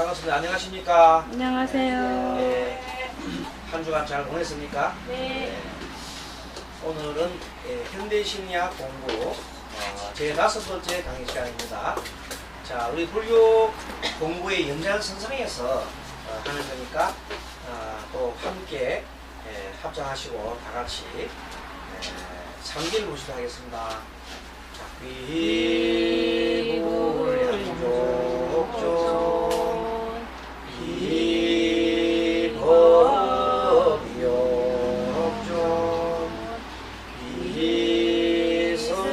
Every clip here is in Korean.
반갑습니다. 안녕하십니까? 안녕하세요. 네, 한 주간 잘 보냈습니까? 네. 네. 오늘은 현대심리학 공부 제5번째 강의 시간입니다. 자, 우리 불교 공부의 연장선상에서 하는 거니까 또 함께 합장하시고 다 같이 상기를 보시도록 하겠습니다. 자, 비불량족존 비법역존 비성중등존.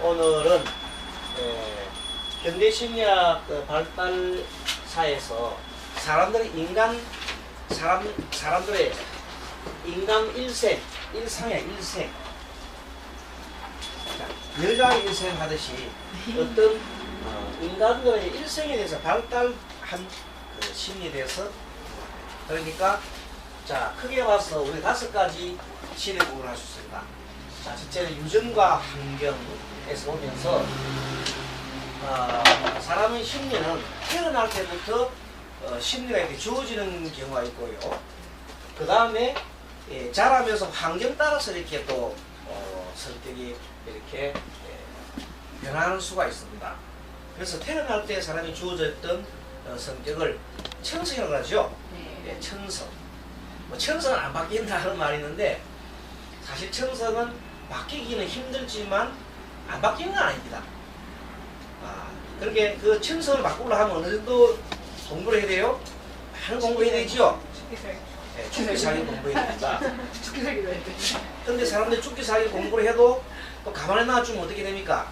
오늘은 현대심리학 발달사에서 사람들의 인간 일상이야, 일생. 자, 여자 일생 하듯이 어떤 인간들의 일생에 대해서 발달한 그 심리에 대해서, 그러니까 자, 크게 봐서 우리 5가지 심리 구분을 할 수 있습니다. 자, 첫째는 유전과 환경에서 보면서 사람의 심리는 태어날 때부터 심리가 이렇게 주어지는 경우가 있고요. 그 다음에 자라면서 환경 따라서 이렇게 또 성격이 이렇게 변하는 수가 있습니다. 그래서 태어날 때 사람이 주어졌던 성격을 천성이라고 하죠. 네, 천성. 뭐 천성은 안 바뀐다는 말이 있는데, 사실 천성은 바뀌기는 힘들지만 안 바뀌는 건 아닙니다. 그렇게 그 천성을 바꾸려 하면 어느 정도 공부를 해야 돼요? 많은 공부해야 되죠? 네, 죽기 살기 공부해야 됩니다. 죽기 살기도 해야 돼. 근데 사람들이 죽기 살기 공부를 해도 또 가만히 놔주면 어떻게 됩니까?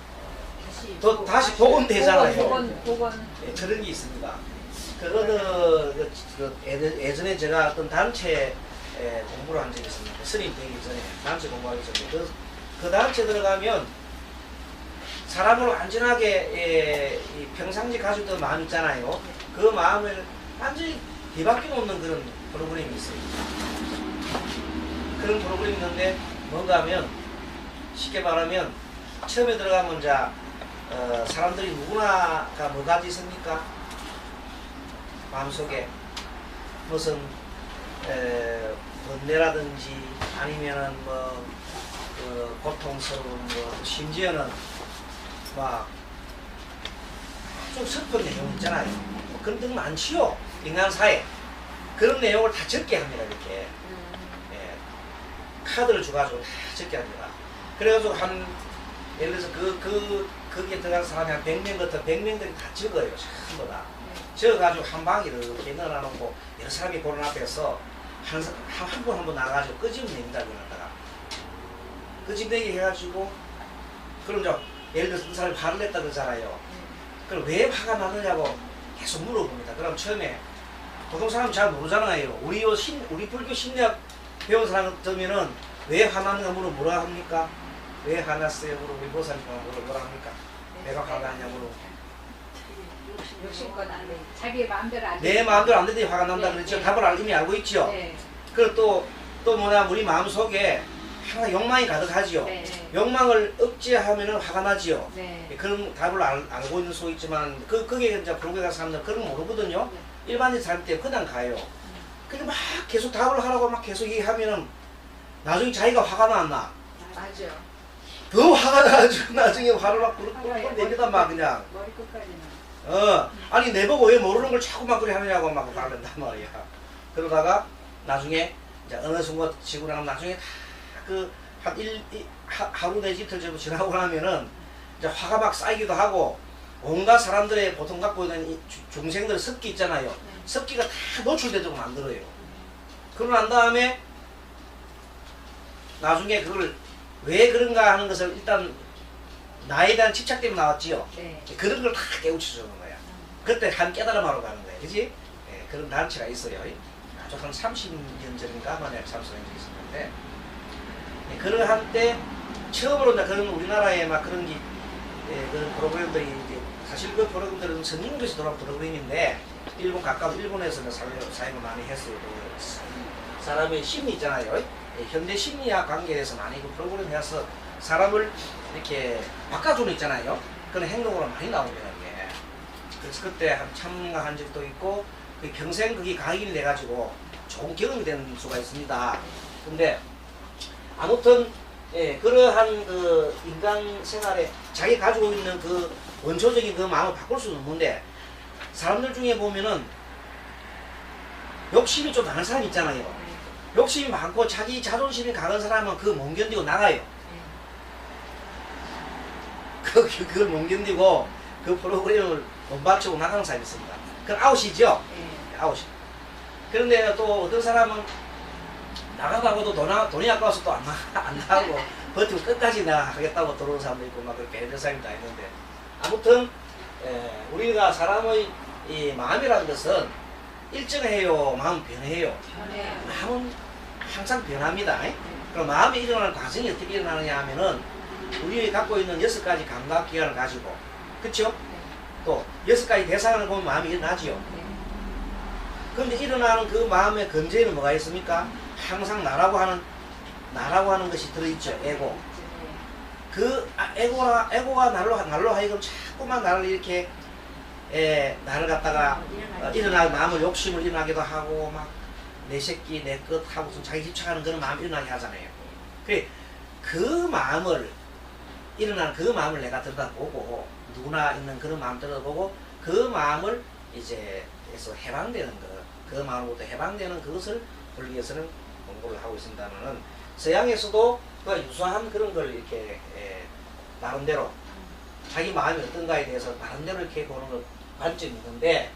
다시 복원되잖아요. 복원. 네, 그런 게 있습니다. 그거는 예전에 제가 어떤 단체 공부를 한 적이 있습니다. 스님 되기 전에 단체 공부하기 전에 그 단체 들어가면 사람을 완전하게 평상시 가지고 있던 마음 있잖아요. 그 마음을 완전히 뒤바뀌어 놓는 그런 프로그램이 있어요. 그런 프로그램이 있는데 뭔가 하면, 쉽게 말하면 처음에 들어가면 사람들이 누구나가 뭐가지 있습니까? 마음속에 무슨 번뇌라든지 아니면은 고통스러운 심지어는 막 좀 슬픈 내용 있잖아요. 그런 등 많지요. 인간사에 그런 내용을 다 적게 합니다. 이렇게 카드를 줘가지고 다 적게 합니다. 그래가지고 예를 들어서 거기에 들어간 사람이 한 100명 같은 100명들이 다 적어요. 전부 다 적어가지고 한 방에 이렇게 넣어놓고 여러 사람이 보는 앞에서 한 번 나가가지고 끄집어냅니다. 그러다가 끄집어내기 해가지고, 그럼 예를 들어서 그 사람이 화를 냈다 그러잖아요. 그럼 왜 화가 나느냐고 계속 물어봅니다. 그럼 처음에 보통 사람은 잘 모르잖아요. 우리 불교 심리학 배운 사람들면은 왜 화나는가 물어보면 뭐라 합니까? 왜 화났어요? 물어보고 보살님과 뭐라 합니까? 내가 화가 나냐 물어보고. 욕심껏 안 돼. 자기 마음대로 안 돼. 내 마음대로 안 되더니 화가 난다 그랬죠. 네. 답을 이미 알고 있죠. 네. 그리고 또 뭐냐, 우리 마음속에 항상 욕망이 가득하지요. 네. 욕망을 억제하면은 화가 나지요. 네. 그런 답을 알고 있는 수 있지만 그게 이제 불교에 가는 사람들은 그런 거 모르거든요. 네. 일반인 사람 때 그냥 가요. 근데 막 계속 답을 하라고 막 계속 얘기하면은 나중에 자기가 화가 났나? 맞아요. 더 화가 나가지고 나중에 화를 막 부르르 내기다 막 그냥. 머리 끝까지는. 아니 내보고 왜 모르는 걸 자꾸 막 그래 하느냐고 막 화낸단 말이야. 그러다가 나중에 이제 어느 순간 지고 나면 나중에 하루 내지 이틀 정도 지나고 나면은 이제 화가 막 쌓이기도 하고, 온갖 사람들의 보통 갖고 있는 이 중생들의 습기 있잖아요. 습기가 다 노출되도록 만들어요. 그러고 난 다음에 나중에 그걸 왜 그런가 하는 것을 일단 나에 대한 집착 때문에 나왔지요. 네. 그런 걸 다 깨우쳐주는 거야. 그때 한 깨달음하러 가는 거야. 그지? 그런 단체가 있어요. 아주 한 30년 전인가 만에 참석한 적이 있었는데, 그러한 때 처음으로 이제 그런 우리나라에 막 그런 그런 프로그램들이 이제, 사실 그 프로그램들은 선진국에서 돌아온 프로그램인데 가까운 일본에서 사용을 많이 했어요. 사람의 심리 있잖아요. 현대 심리학 관계에 대해서 많이 그 프로그램 해서 사람을 이렇게 바꿔주는 있잖아요. 그런 행동으로 많이 나옵니다. 이게. 그래서 그때 참가한 적도 있고 평생 그게 각인이 돼가지고 좋은 경험이 되는 수가 있습니다. 근데 아무튼 예, 그러한 그 인간 생활에 자기 가지고 있는 그 원초적인 그 마음을 바꿀 수는 없는데 사람들 중에 보면은 욕심이 좀 많은 사람 있잖아요. 욕심이 많고 자기 자존심이 강한 사람은 그거 못 견디고 나가요. 그걸 못 견디고 그 프로그램을 못 바치고 나가는 사람이 있습니다. 그건 아웃이죠. 아웃이. 그런데 또 어떤 사람은 나가다가도 돈이 아까워서 또 안 나가고 버티고 끝까지 나가겠다고 들어오는 사람도 있고 막 그렇게 이런 사람이 다 있는데 아무튼 우리가 사람의 이 마음이라는 것은 일정해요. 마음은 변해요. 마음은 항상 변합니다. 그럼 마음이 일어나는 과정이 어떻게 일어나느냐 하면은 우리가 갖고 있는 6가지 감각기관을 가지고 그쵸? 또 6가지 대상을 보면 마음이 일어나지요. 그런데 일어나는 그 마음의 근저에는 뭐가 있습니까? 항상 나라고 하는 것이 들어있죠. 에고. 그 에고가 날로 하여금 자꾸만 나를 이렇게 나를 갖다가 일어나는 마음을 욕심을 일어나기도 하고 막 내 새끼 내 것 하고 자기 집착하는 그런 마음이 일어나게 하잖아요. 그래 그 마음을 일어나는 그 마음을 내가 들여다보고 누구나 있는 그런 마음 들여다보고 그 마음을 이제 에서 해방되는 그 마음으로부터 해방되는 그것을 보기 위해서는 공부를 하고 있습니다만은 서양에서도 그 유사한 그런 걸 이렇게 나름대로 자기 마음이 어떤가에 대해서 나름대로 이렇게 보는 걸 관점이 있는데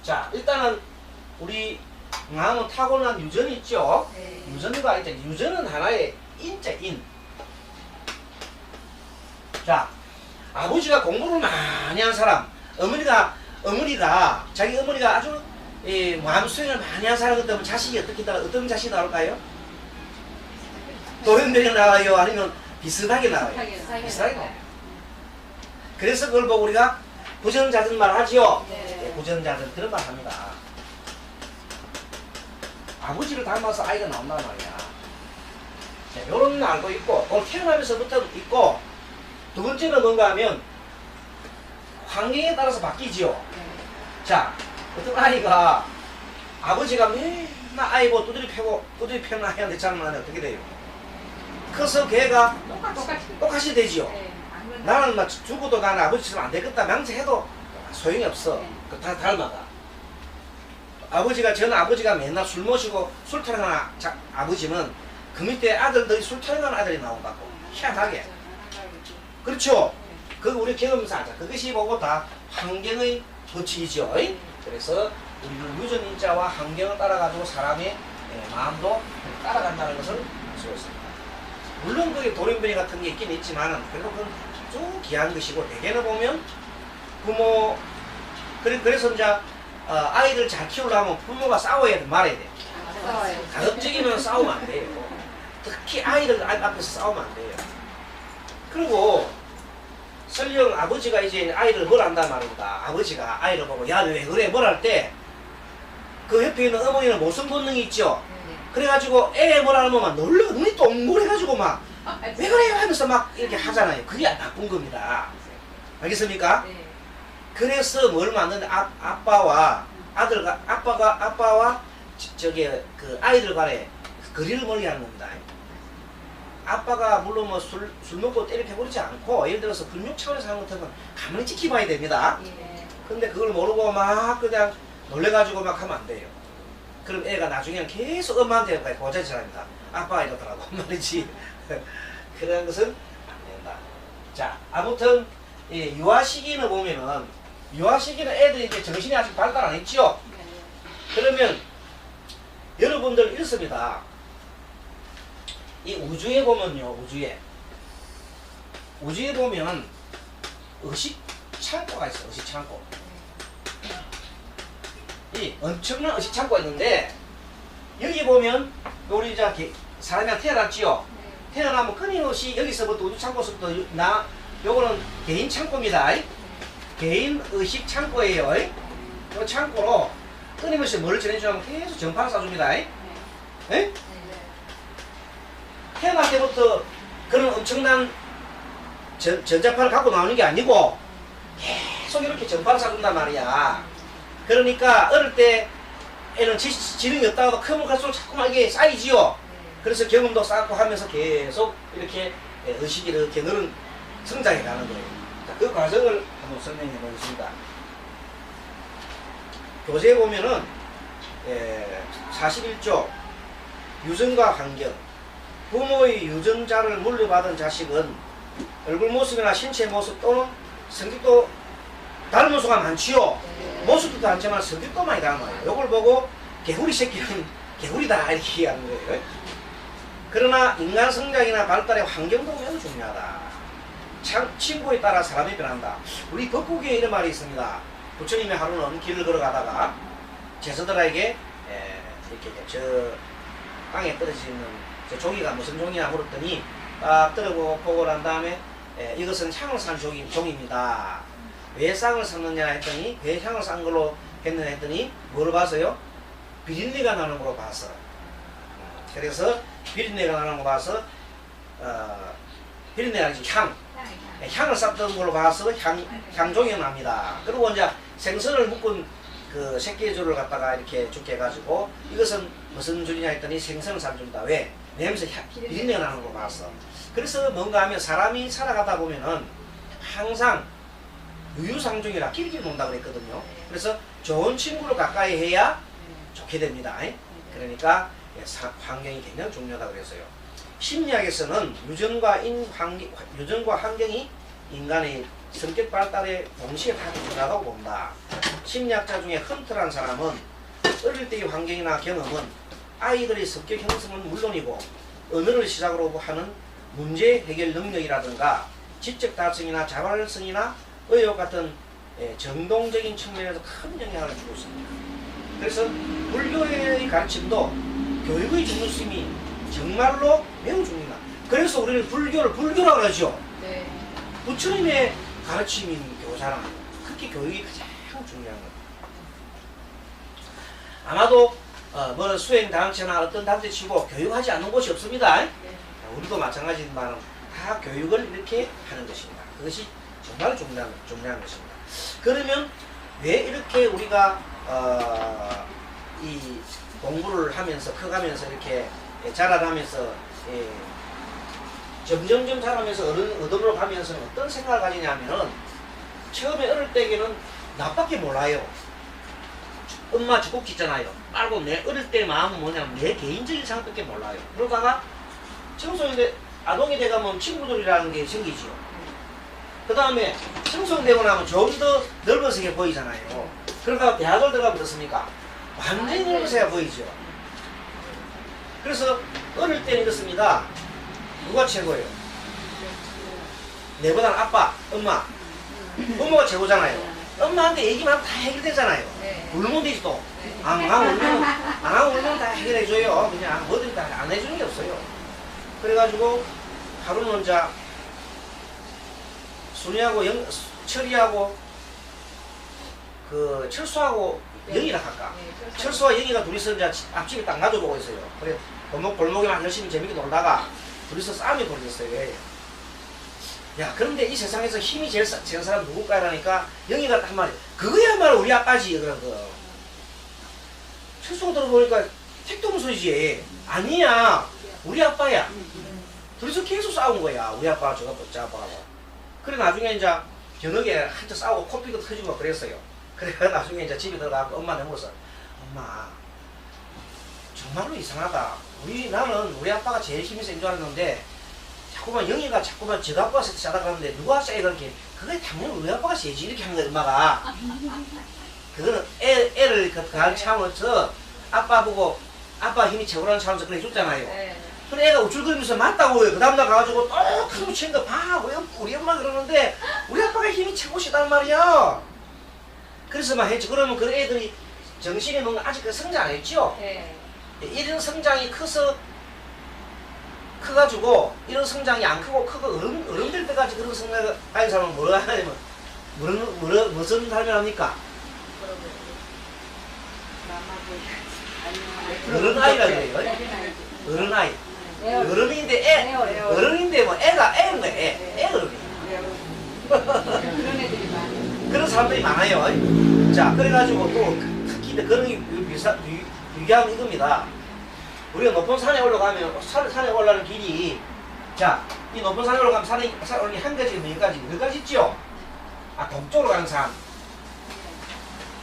자 일단은 우리 마음은 타고난 유전이 있죠. 유전과 이제 유전은 하나의 인자 인. 자 아버지가 공부를 많이 한 사람 어머니가 자기 어머니가 아주 마음 수행을 많이 한 사람 같으면 자식이 어떤 자식이 나올까요? 도련변이 나와요? 아니면 비슷하게 나와요? 비슷하게 나와요. 그래서 그걸 보고 우리가 부전자전 말 하지요? 네, 부전자전 그런 말 합니다. 아버지를 닮아서 아이가 나온단 말이야. 자, 요런 날도 있고, 태어나면서부터 있고, 두 번째는 뭔가 하면 환경에 따라서 바뀌지요. 자, 어떤 아이가 아버지가 맨날 아이 보고 두드리 패는 아이한테 잘못하면 어떻게 돼요? 커서 걔가 똑같이 되지요. 나는 막 죽어도 나는 아버지처럼 안 되겠다 맹세해도 소용이 없어. 다 닮아가. 저는 아버지가 맨날 술 마시고 술 타령하는 아버지는 그 밑에 아들들이 술 타령하는 아들이 나온다고. 희한하게. 그렇죠? 그거 우리 경험에서 하자. 그것이 보고 다 환경의 법칙이죠. 그래서 우리는 유전인자와 환경을 따라가지고 사람의 마음도 따라간다는 것을 알 수 있습니다. 물론 그게 돌연변이 같은 게 있긴 있지만은 그래도 그건 아주 귀한 것이고 대개는 보면 부모 그래서 이제 아이들 잘 키우려면 부모가 싸워야 돼 말아야 돼. 가급적이면 싸우면 안 돼요. 특히 아이들 앞에서 싸우면 안 돼요. 그리고 설령 아버지가 이제 아이를 뭘 한단 말입니다. 아버지가 아이를 보고 야 왜 그래 뭘 할 때 그 옆에 있는 어머니는 모순 본능이 있죠. 그래가지고 애 뭐라 하면 막 놀라 눈이 동그래가지고 막 왜 그래요 하면서 막 이렇게 하잖아요. 그게 나쁜 겁니다. 알겠습니까? 그래서 뭘 만드는데 아빠와 그 아이들 간에 거리를 멀게 하는 겁니다. 아빠가 물론 뭐 술 먹고 때려 패버리지 않고 예를 들어서 불육 차원에서 하는 것들은 가만히 지켜봐야 됩니다. 근데 그걸 모르고 막 그냥 놀래가지고 막 하면 안 돼요. 그럼 애가 나중에는 계속 엄마한테 고자질 사람이다. 아빠가 이러더라고 말이지. 그런 것은 안 된다. 자, 아무튼 유아 시기는 보면은 유아 시기는 애들이 이제 정신이 아직 발달 안 했죠. 그러면 여러분들 이렇습니다. 이 우주에 보면요, 우주에 보면 의식 창고가 있어요. 의식 창고. 이 엄청난 의식 창고가 있는데 여기 보면 우리 사람이 태어났지요. 태어나면 끊임없이 여기서부터 우주 창고서부터 요거는 개인 창고입니다. 개인 의식 창고예요. 이 창고로 끊임없이 뭘 전해주면 계속 전파를 쏴줍니다. 태어날 때부터 그런 엄청난 전자파를 갖고 나오는 게 아니고 계속 이렇게 전파를 쏴준단 말이야. 그러니까 어릴 때 애는 지능이 없다가도 크면 갈수록 자꾸만 이게 쌓이지요. 그래서 경험도 쌓고 하면서 계속 이렇게 의식이 이렇게 늘은 성장해 가는 거예요. 자, 그 과정을 한번 설명해 보겠습니다. 교재에 보면은 41조 유전과 환경, 부모의 유전자를 물려받은 자식은 얼굴 모습이나 신체 모습 또는 성격도 닮은 수가 많지요. 모습도 닮지만 성격도 많이 닮아요. 이걸 보고 개구리 새끼는 개구리다 이렇게 얘기하는 거예요. 그러나 인간 성장이나 발달의 환경도 매우 중요하다. 친구에 따라 사람이 변한다. 우리 법국에 이런 말이 있습니다. 부처님이 하루는 길을 걸어가다가 제자들에게 이렇게 저 땅에 떨어져 있는 저 종이가 무슨 종이냐 물었더니 딱 들어보고 난 다음에 이것은 향을 산 종입니다. 왜 쌍을 샀느냐 했더니 왜 향을 싼 걸로 했느냐 했더니 뭐를 봤어요? 비린내가 나는 걸로 봤어. 그래서 비린내가 나는 거 봐서 비린내가 아니지 향을 쌌던 걸로 봐서 향종이 납니다. 그리고 이제 생선을 묶은 그 새끼줄을 갖다가 이렇게 죽게 해가지고 이것은 무슨 줄이냐 했더니 생선을 산 줄이다. 왜? 냄새 비린내가 나는 걸로 봤어. 그래서 뭔가 하면 사람이 살아가다 보면은 항상 유유상종이라 끼리끼리 논다 그랬거든요. 그래서 좋은 친구를 가까이 해야 좋게 됩니다. 그러니까 환경이 굉장히 중요하다 그랬어요. 심리학에서는 유전과 환경이 인간의 성격 발달에 동시에 다 중요하다고 본다. 심리학자 중에 헌트라는 사람은 어릴 때의 환경이나 경험은 아이들의 성격 형성은 물론이고 언어를 시작으로 하는 문제 해결 능력이라든가 지적 달성이나 자발성이나 의욕 같은 정동적인 측면에서 큰 영향을 주고 있습니다. 그래서 불교의 가르침도 교육의 중요성이 정말로 매우 중요합니다. 그래서 우리는 불교를 불교라고 그러죠. 네. 부처님의 가르침인 교사랑 특히 교육이 가장 중요한 겁니다. 아마도 뭐 수행 단체나 어떤 단체 치고 교육하지 않는 곳이 없습니다. 네. 우리도 마찬가지지만 다 교육을 이렇게 하는 것입니다. 그것이 정말 중요한 것입니다. 그러면 왜 이렇게 우리가 이 공부를 하면서 커가면서 이렇게 자라나면서 점점점 자라면서 어른으로 가면서 어떤 생각을 가지냐면은 처음에 어릴 때에는 나밖에 몰라요. 엄마 주걱 짖잖아요. 빨고 내 어릴 때 마음은 뭐냐면 내 개인적인 생각밖에 몰라요. 그러다가 청소년대 아동이 돼가면 친구들이라는 게 생기지요. 그 다음에 청소년되고 나면 좀 더 넓어지게 보이잖아요. 그러다가 대학을 들어가면 어떻습니까? 완전히 넓어져야 보이죠. 그래서 어릴 때는 이렇습니다. 누가 최고예요? 내보다는 아빠, 엄마. 부모가 최고잖아요. 엄마한테 얘기만 하면 다 해결되잖아요. 네. 울면 되지 또. 안 하고 울면 다 해결해줘요. 그냥 뭐든 다 안 해주는 게 없어요. 그래가지고 하루는 혼자 순이하고 철이하고 그 철수하고 영이라 할까? 철수와 영이가 둘이서 이제 앞집에 딱 놔둬보고 있어요. 그래 골목에만 열심히 재밌게 놀다가 둘이서 싸움이 벌어졌어요. 야, 그런데 이 세상에서 힘이 제일 센 사람 누굴까? 하니까 영희가 한 말이 그거야말로 우리 아빠지. 그런 거. 철수가 들어보니까 택도 소리지. 아니야, 우리 아빠야. 둘이서 계속 싸운 거야. 우리 아빠가 저거 아빠하고. 그래 나중에 이제 저녁에 한참 싸우고 코피도 터지고 그랬어요. 그래 나중에 이제 집에 들어가고 엄마한테 물었어. 엄마, 정말로 이상하다. 나는 우리 아빠가 제일 힘이 센 줄 알았는데 자꾸만 영희가 자꾸만 저 아빠가 세다 그러는데 누가 세 그렇게 그게 당연히 우리 아빠가 세지 이렇게 한 거야 엄마가. 그거는 애를 그 차원에서 아빠 보고 아빠 힘이 최고라는 차원에서 그래 줬잖아요. 네. 그래 애가 우쭐거리면서 맞다고요. 그 다음날 가가지고 똑 미친 거 봐. 우리 엄마 그러는데 우리 아빠가 힘이 최고시단 말이야. 그래서 막 했지. 그러면 그 애들이 정신이 뭔가 아직 성장 안 했죠? 네. 이런 성장이 커가지고 이런 성장이 안 크고 어른 될 때까지 그런 성장을 하는 사람은 뭐라 하냐면 무슨 삶을 합니까? 어른 아이라 그래요. 어른 아이. 어른인데 어른인데 뭐 애가 애인 거야. 애 어른이. 그런 애들이 많아. 그런 사람들이 많아요. 자, 그래가지고 또 특히 그런 유기하면 이겁니다. 우리가 높은 산에 올라가면 산에 올라가는 길이, 자, 이 높은 산에 올라가면 산에 한 가지 몇 가지 있죠? 아, 동쪽으로 가는 산.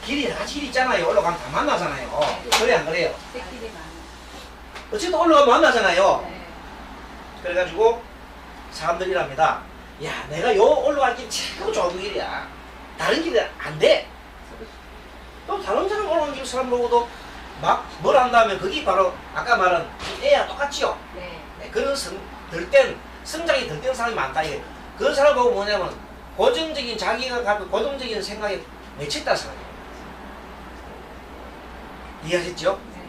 길이 여러 가지 길이 있잖아요. 올라가면 다 만나잖아요. 그래 안 그래요? 새끼들이 많아. 어쨌든 올라가면 만나잖아요. 네. 그래가지고 사람들이랍니다. 야, 내가 요 올라갈 길 최고 좋은 길이야. 다른 길은 안 돼. 또 다른 사람 올라간 길 사람 보고도 막 뭘 한다면 그게 바로 아까 말한 애야 똑같지요. 네. 네, 그런 성장이 덜 된 사람이 많다. 이게 그런 사람 보고 뭐냐면 고정적인 자기가 갖고 고정적인 생각에 맺혔다 생각해요. 이해하셨죠? 네.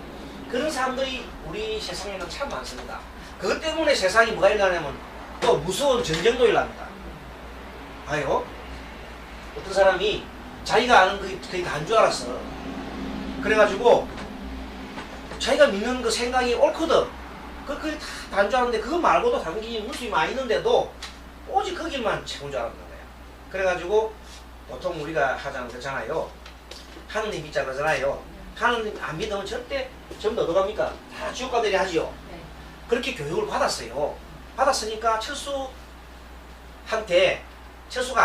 그런 사람들이 우리 세상에는 참 많습니다. 그것 때문에 세상이 뭐가 일어나냐면 또 무서운 전쟁도 일어납니다. 아요? 어떤 사람이 자기가 아는 그게 다인 줄 알았어. 그래가지고 자기가 믿는 그 생각이 옳거든. 그게 다 다인 줄 알았는데 그거 말고도 다른 길이 무수히 많이 있는데도 오직 그 길만 채운 줄 알았는 거야. 그래가지고 보통 우리가 하자면 그렇잖아요. 하느님 믿자 그러잖아요. 하느님 안 믿으면 절대 전부 얻어갑니까? 다 지옥 가들이 하지요. 네. 그렇게 교육을 받았어요. 받았으니까 철수가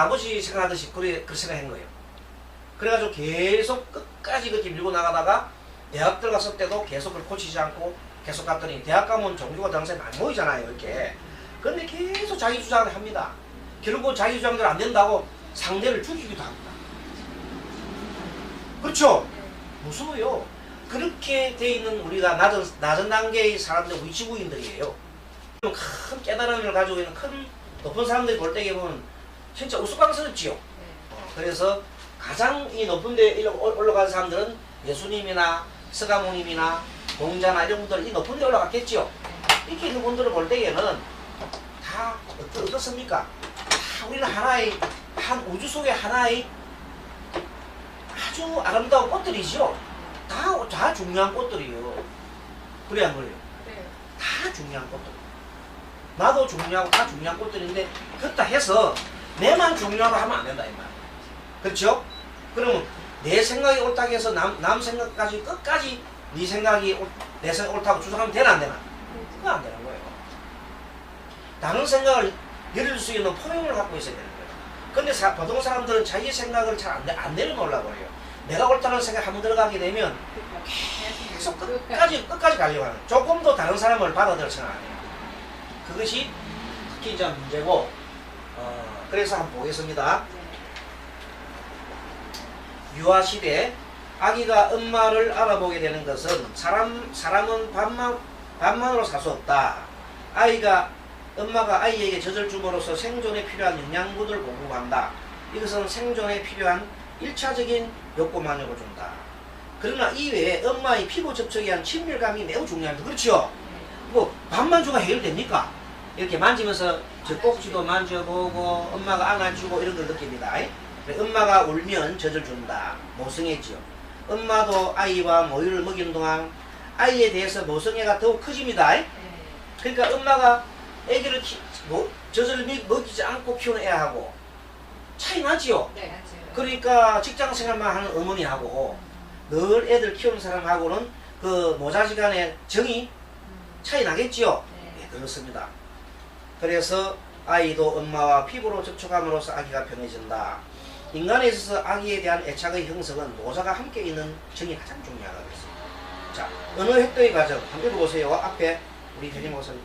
아버지 생각하듯이 그렇게 생각한 거예요. 그래가지고 계속 끝까지 그렇게 밀고 나가다가 대학 들어갔을 때도 계속 그걸 고치지 않고 계속 갔더니 대학 가면 종교가 당시에 많이 모이잖아요. 이렇게. 근데 계속 자기 주장을 합니다. 결국 자기 주장대로 안 된다고 상대를 죽이기도 합니다. 그렇죠? 무서워요. 그렇게 돼 있는 우리가 낮은 단계의 사람들 위치부인들이에요. 큰 깨달음을 가지고 있는 큰 높은 사람들이 볼 때에 보면 진짜 우스꽝스럽지요. 그래서 가장 이 높은 데 올라간 사람들은 예수님이나 서가모님이나 공자나 이런 분들 이 높은 데 올라갔겠지요. 이렇게 있는 분들을 볼 때에는 다 어떻습니까? 다 우리는 하나의 한 우주 속의 하나의 아주 아름다운 꽃들이죠. 다 중요한 꽃들이에요. 그래 안 그래요? 네. 다 중요한 꽃들. 나도 중요하고 다 중요한 꽃들인데 그렇다 해서 내만 중요하고 하면 안 된다 이 말. 그렇죠? 그러면 내 생각이 옳다고 해서 남 생각까지 끝까지 네 생각이 내 생각이 옳다고 주장하면 되나 안 되나? 그거 안 되는 거예요. 다른 생각을 내릴 수 있는 포용을 갖고 있어야 되는 거예요. 근데 보통 사람들은 자기 생각을 잘 안 내려놓으려고 그래요. 내가 옳다는 생각 한번 들어가게 되면 계속 끝까지 가려고 하는, 조금도 다른 사람을 받아들일 생각 안 해요. 그것이 특히 이제 문제고, 그래서 한번 보겠습니다. 유아시대 아기가 엄마를 알아보게 되는 것은 사람은 밥만으로 살 수 없다. 엄마가 아이에게 젖을 줌으로써 생존에 필요한 영양분을 공급한다. 이것은 생존에 필요한 1차적인 욕구만을 준다. 그러나 이외에 엄마의 피부 접촉에 의한 친밀감이 매우 중요합니다. 그렇죠? 뭐 밥만 주가 해결됩니까? 이렇게 만지면서 저 꼭지도 만져보고 엄마가 안아주고 이런 걸 느낍니다. 엄마가 울면 젖을 준다. 모성애지요. 엄마도 아이와 모유를 먹이는 동안 아이에 대해서 모성애가 더욱 커집니다. 그러니까 엄마가 애기를 젖을 먹이지 않고 키우는 애하고 차이 나지요. 네, 맞아요. 그러니까 직장생활만 하는 어머니하고 늘 애들 키우는 사람하고는 그 모자지간의 정이 차이 나겠지요. 네, 그렇습니다. 그래서 아이도 엄마와 피부로 접촉함으로써 아기가 편해진다. 인간에 있어서 아기에 대한 애착의 형성은 모자가 함께 있는 정이 가장 중요하다고 했습니다. 자, 언어 획득의 과정 한번 읽어보세요. 앞에 우리 대리 목사님.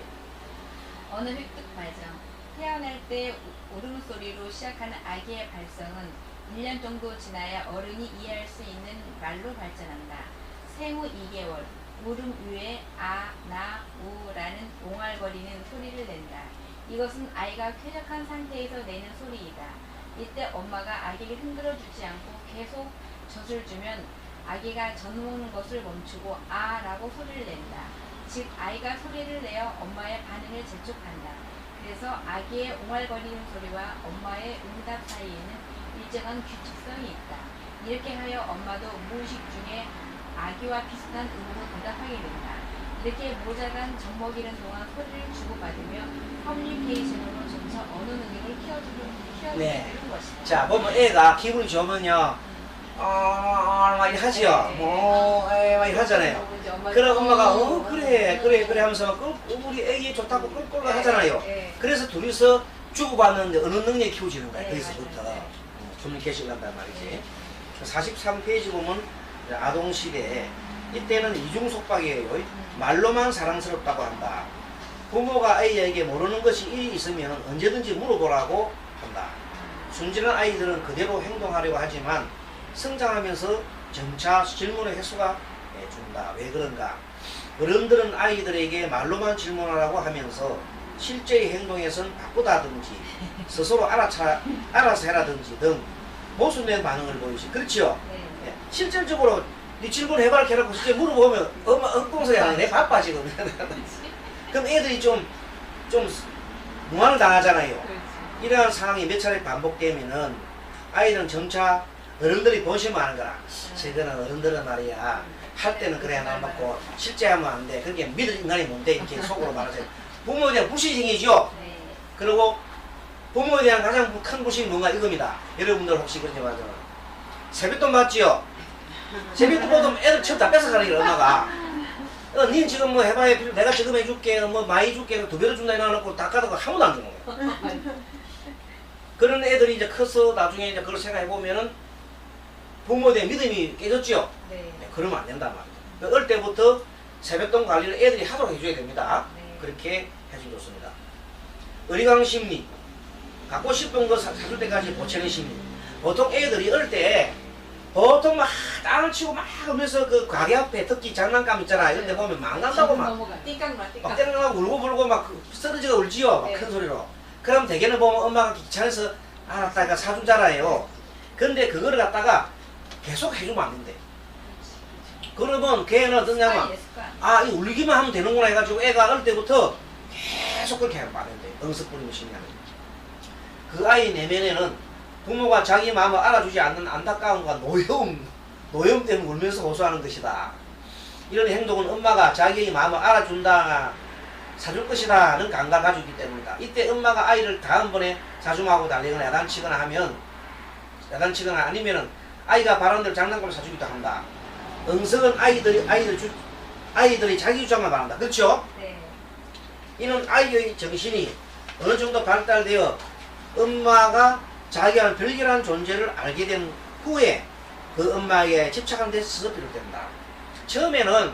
언어 획득 과정. 태어날 때 울음소리로 시작하는 아기의 발성은 1년 정도 지나야 어른이 이해할 수 있는 말로 발전한다. 생후 2개월, 울음 위에 아, 나, 우라는 옹알거리는 소리를 낸다. 이것은 아이가 쾌적한 상태에서 내는 소리이다. 이때 엄마가 아기를 흔들어 주지 않고 계속 젖을 주면 아기가 젖 먹는 것을 멈추고 아 라고 소리를 낸다. 즉 아이가 소리를 내어 엄마의 반응을 재촉한다. 그래서 아기의 옹알거리는 소리와 엄마의 응답 사이에는 일정한 규칙성이 있다. 이렇게 하여 엄마도 무의식 중에 아기와 비슷한 의무로 대답하게 된다. 이렇게 모자란 젖먹이는 동안 소리를 주고받으며 커뮤니케이션으로 점차 언어 능력을 키워주는 네. 것이다. 자, 보면 애가 기분이 좋으면요, 막 이렇게 하지요. 막 이렇게 하잖아요. 그럼 엄마가, 그래 하면서 우리 애기 좋다고 꿀꿀 하잖아요. 그래서 둘이서 주고받는데 어느 능력이 키워지는 거예요. 거기서부터. 커뮤니케이션 한단 말이지. 43페이지 보면 아동시대, 이때는 이중속박이에요. 말로만 사랑스럽다고 한다. 부모가 아이에게 모르는 것이 일이 있으면 언제든지 물어보라고 한다. 순진한 아이들은 그대로 행동하려고 하지만 성장하면서 점차 질문의 횟수가 준다. 왜 그런가? 어른들은 아이들에게 말로만 질문하라고 하면서 실제의 행동에선 바꾸다든지 스스로 알아서 해라든지 등 모순된 반응을 보이지. 그렇죠? 네. 실질적으로 네 질문 해봐라 해라고 실제 물어보면 엄마 엉뚱소리 하는데 바빠 지금. 그럼 애들이 좀 무한을 당하잖아요. 이러한 상황이 몇 차례 반복되면은 아이들은 점차 어른들이 보시면 하는 거라. 저거는 어른들은 말이야 할 때는 그래 안 맞고 실제 하면 안 돼. 그렇게 믿을 인간이 뭔데 이렇게 속으로 말하세요. 부모에 대한 불신이 생기죠. 그리고 부모에 대한 가장 큰 불신이 뭔가 이겁니다. 여러분들 혹시 그런지 맞아요. 세뱃돈 맞지요? 세뱃돈 보면 애들 처음 다 뺏어가는 게 엄마가. 니 지금 뭐 해봐야 내가 지금 해줄게 뭐 많이 줄게 2배로 준다 해놔놓고 다 가다가 아무도 안 주는 거예요. 그런 애들이 이제 커서 나중에 이제 그걸 생각해보면은 부모에 대한 믿음이 깨졌죠? 네, 그러면 안 된단 말이에요. 어릴 때부터 세뱃돈 관리를 애들이 하도록 해줘야 됩니다. 그렇게 해주면 좋습니다. 의리강 심리. 갖고 싶은 거 사줄 때까지 보채는 심리. 보통 애들이 어릴 때 보통 막 땅을 치고 막 하면서 그 가게 앞에 특히 장난감 있잖아. 이런 데 보면 막 난다고 막 띵깡나고 울고 불고 막 쓰러지가 울지요. 막 큰 소리로. 그럼 대개는 보면 엄마가 귀찮아서 알았다가 사주잖아요. 근데 그거를 갖다가 계속 해주면 안 된대. 그러면 걔는 어떠냐면 이 울기만 하면 되는구나 해가지고 애가 어릴 때부터 계속 그렇게 하면 안 된대. 응석 부리면 심리하는. 그 아이 내면에는 부모가 자기 마음을 알아주지 않는 안타까움과 노여움 때문에 울면서 호소하는 것이다. 이런 행동은 엄마가 자기의 마음을 알아준다, 사줄 것이다는 감각을 가지고 있기 때문이다. 이때 엄마가 아이를 다음번에 사주마하고 달리거나 야단치거나 아니면은 아이가 바라는 대로 장난감을 사주기도 한다. 응석은 아이들이 자기 주장만 말한다. 그렇죠? 네. 이는 아이의 정신이 어느 정도 발달되어 엄마가 자기와는 별개라는 존재를 알게 된 후에 그 엄마에게 집착하는 데서 비롯된다. 처음에는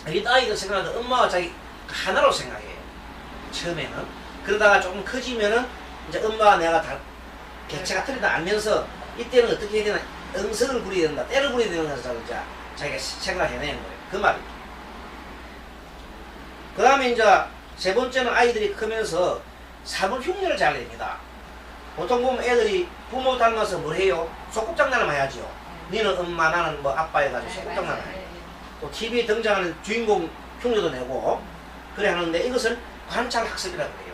이 아이들 생각하는 엄마와 자기 하나로 생각해요. 처음에는. 그러다가 조금 커지면은 이제 엄마와 내가 다 객체가 틀리다 알면서 이때는 어떻게 해야 되나 응석을 부려야 된다. 때를 부려야 되는 것을 자기가 생각해내는 거예요. 그 말이에요. 그 다음에 이제 세 번째는 아이들이 크면서 사물 흉내를 잘 냅니다. 보통 보면 애들이 부모 닮아서 뭘 해요? 소꿉장난을 많이 하지요. 니는 엄마 나는 뭐 아빠 해가지고 소꿉장난을 해요. 또 TV에 등장하는 주인공 흉내도 내고 그래 하는데 이것을 관찰학습이라고 해요.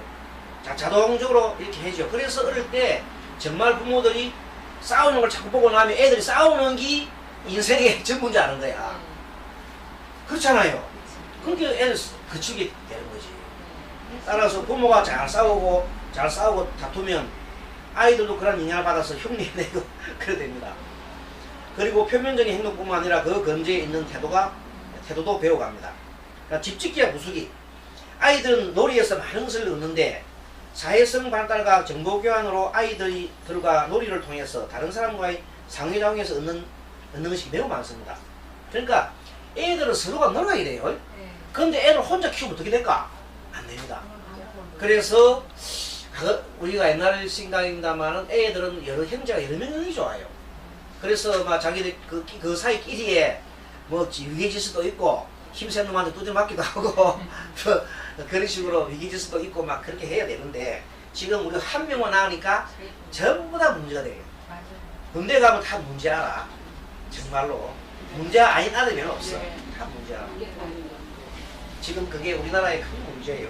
자동적으로 이렇게 해죠. 그래서 어릴 때 정말 부모들이 싸우는 걸 자꾸 보고 나면 애들이 싸우는 게 인생의 전부인 줄 아는 거야. 그렇잖아요. 그러니까 애들 그축이 되는 거지. 따라서 부모가 잘 싸우고 다투면 아이들도 그런 영향을 받아서 흉내내고 그래 됩니다. 그리고 표면적인 행동뿐만 아니라 그 건재에 있는 태도도 배워갑니다. 그러니까 집짓기와 부수기. 아이들은 놀이에서 많은 것을 얻는데 사회성 발달과 정보교환으로 아이들과 놀이를 통해서 다른 사람과의 상호작용에서 얻는 것이 매우 많습니다. 그러니까 애들은 서로가 놀아야 돼요. 그런데 애를 혼자 키우면 어떻게 될까? 안 됩니다. 그래서 우리가 옛날 생각입니다만은 애들은 여러 형제가 여러 명이 좋아요. 그래서 막 자기들 그 사이끼리에 뭐 위계질 수도 있고 힘센 놈한테 두드려 맞기도 하고 그런 식으로 위계질 수도 있고 막 그렇게 해야 되는데 지금 우리 한 명만 나오니까 전부 다 문제가 돼요. 군대 가면 다 문제 알아. 정말로 문제 아닌 아들이 별로 없어. 다 문제 알아. 지금 그게 우리나라의 큰 문제예요.